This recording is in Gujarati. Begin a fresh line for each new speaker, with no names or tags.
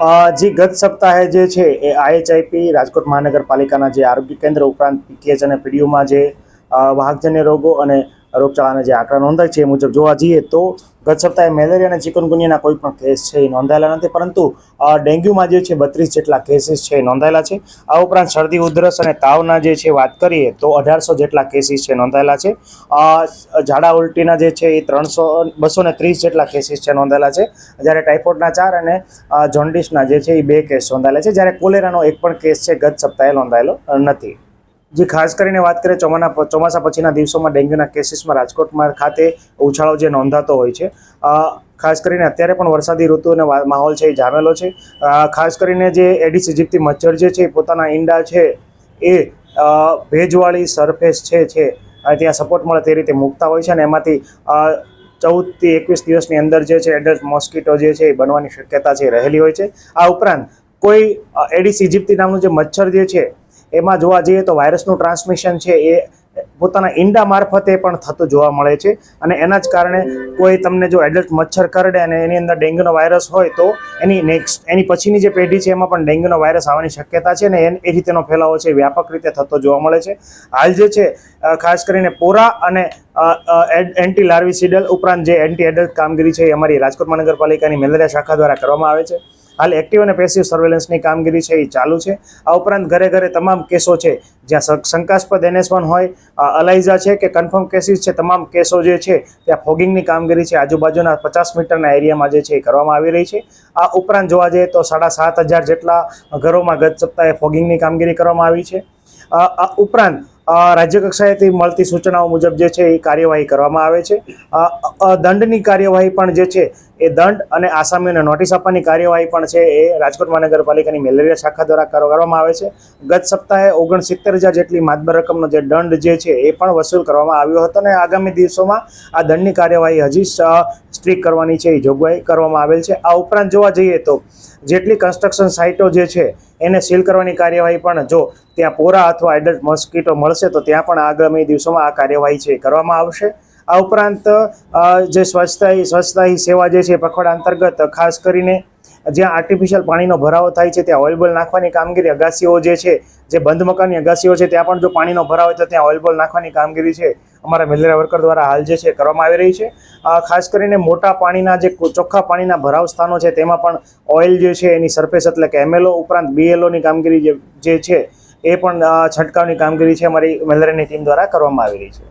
જે ગત સપ્તાહે જે છે એ IHIP રાજકોટ મહાનગરપાલિકાના જે આરોગ્ય કેન્દ્ર ઉપરાંત PKH અને PDUમાં જે વાહકજન્ય રોગો અને રોગચાળાના જે આંકડા નોંધાય છે એ મુજબ જોવા જઈએ તો ગત સપ્તાહે મેલેરિયા અને ચિકનગુનિયાના કોઈ પણ કેસ છે એ નોંધાયેલા નથી, પરંતુ ડેન્ગ્યુમાં જે છે 32 જેટલા કેસીસ છે એ નોંધાયેલા છે। આ ઉપરાંત શરદી ઉધરસ અને તાવના જે છે વાત કરીએ તો 1800 જેટલા કેસીસ છે નોંધાયેલા છે। ઝાડા ઉલટીના જે છે એ 230 જેટલા કેસીસ છે નોંધાયેલા છે, જ્યારે ટાઇફોઇડના 4 અને જોન્ડિસના જે છે એ 2 કેસ નોંધાયેલા છે, જ્યારે કોલેરાનો એક પણ કેસ છે ગત સપ્તાહે નોંધાયેલો નથી। જે ખાસ કરીને વાત કરીએ ચોમાસા પછીના દિવસોમાં ડેન્ગ્યુના કેસીસમાં રાજકોટમાં ખાતે ઉછાળો જે નોંધાતો હોય છે। ખાસ કરીને અત્યારે પણ વરસાદી ઋતુનો માહોલ છે એ જામેલો છે। ખાસ કરીને જે એડિસ ઇજિપ્તી મચ્છર જે છે પોતાના ઈંડા છે એ ભેજવાળી સરફેસ છે ત્યાં સપોર્ટ મળે તે રીતે મૂકતા હોય છે, અને એમાંથી 14 થી 21 દિવસની અંદર જે છે એડલ્ટ મોસ્કીટો જે છે એ બનવાની શક્યતા છે રહેલી હોય છે। આ ઉપરાંત કોઈ એડિસ ઇજિપ્તી નામનું જે મચ્છર જે છે એમાં જોવા જઈએ તો વાયરસનું ટ્રાન્સમિશન છે એ પોતાના ઈંડા મારફતે પણ થતું જોવા મળે છે, અને એના જ કારણે કોઈ તમને જો એડલ્ટ મચ્છર કરડે અને એની અંદર ડેન્ગ્યુનો વાયરસ હોય તો એની પછીની જે પેઢી છે એમાં પણ ડેન્ગ્યુનો વાયરસ આવવાની શક્યતા છે, ને એ રીતેનો ફેલાવો છે વ્યાપક રીતે થતો જોવા મળે છે। હાલ જે છે ખાસ કરીને પોરા અને એન્ટી લાર્વિસિડલ ઉપરાંત જે એન્ટી એડલ્ટ કામગીરી છે એ અમારી રાજકોટ મહાનગરપાલિકાની મેલેરિયા શાખા દ્વારા કરવામાં આવે છે। હાલ એક્ટિવ અને પેસિવ સર્વેલન્સની કામગીરી છે એ ચાલુ છે। આ ઉપરાંત ઘરે ઘરે તમામ કેસો છે જ્યાં શંકાસ્પદ NS1 હોય, અલાઇઝા છે કે કન્ફર્મ કેસીસ છે, તમામ કેસો જે છે ત્યાં ફોગિંગની કામગીરી છે આજુબાજુના 50 મીટરના એરિયામાં જે છે એ કરવામાં આવી રહી છે। આ ઉપરાંત જોવા જઈએ તો 7,500 જેટલા ઘરોમાં ગત સપ્તાહે ફોગિંગની કામગીરી કરવામાં આવી છે। આ ઉપરાંત રાજ્ય કક્ષાએથી મળતી સૂચનાઓ મુજબ જે છે એ કાર્યવાહી કરવામાં આવે છે। દંડની કાર્યવાહી પણ જે છે એ દંડ અને આસામીઓને નોટિસ આપવાની કાર્યવાહી પણ છે એ રાજકોટ મહાનગરપાલિકાની મેલેરિયા શાખા દ્વારા કરવામાં આવે છે। ગત સપ્તાહે 69,000 જેટલી માતબર રકમનો જે દંડ જે છે એ પણ વસૂલ કરવામાં આવ્યો હતો, અને આગામી દિવસોમાં આ દંડની કાર્યવાહી હજી સ્ટ્રીક કરવાની છે એ જોગવાઈ કરવામાં આવેલ છે। આ ઉપરાંત જોવા જઈએ તો જેટલી કન્સ્ટ્રક્શન સાઇટો જે છે એને સીલ કરવાની કાર્યવાહી પણ જો ત્યાં પોરા અથવા એડલ્ટ મોસ્કીટો મળશે તો ત્યાં પણ આગામી દિવસોમાં આ કાર્યવાહી છે કરવામાં આવશે। આ ઉપરાંત જે સ્વચ્છતા હી સેવા જે છે પખવાડા અંતર્ગત ખાસ કરીને જ્યાં આર્ટિફિશિયલ પાણીનો ભરાવો થાય છે ત્યાં ઓઇલ બોલ નાખવાની કામગીરી, અગાસીઓ જે છે જે બંધ મકાનની અગાસીઓ છે ત્યાં પણ જો પાણીનો ભરાવ હોય તો ત્યાં ઓઇલ બોલ નાખવાની કામગીરી છે અમારા મેલેરિયા વર્કર દ્વારા હાલ જે છે કરવામાં આવી રહી છે। ખાસ કરીને મોટા પાણીના જે ચોખ્ખા પાણીના ભરાવ સ્થાનો છે તેમાં પણ ઓઇલ જે છે એની સરફેસ એટલે કે MLO ઉપરાંત BLOની કામગીરી જે છે એ પણ છંટકાવની કામગીરી છે અમારી મેલેરિયાની ટીમ દ્વારા કરવામાં આવી રહી છે।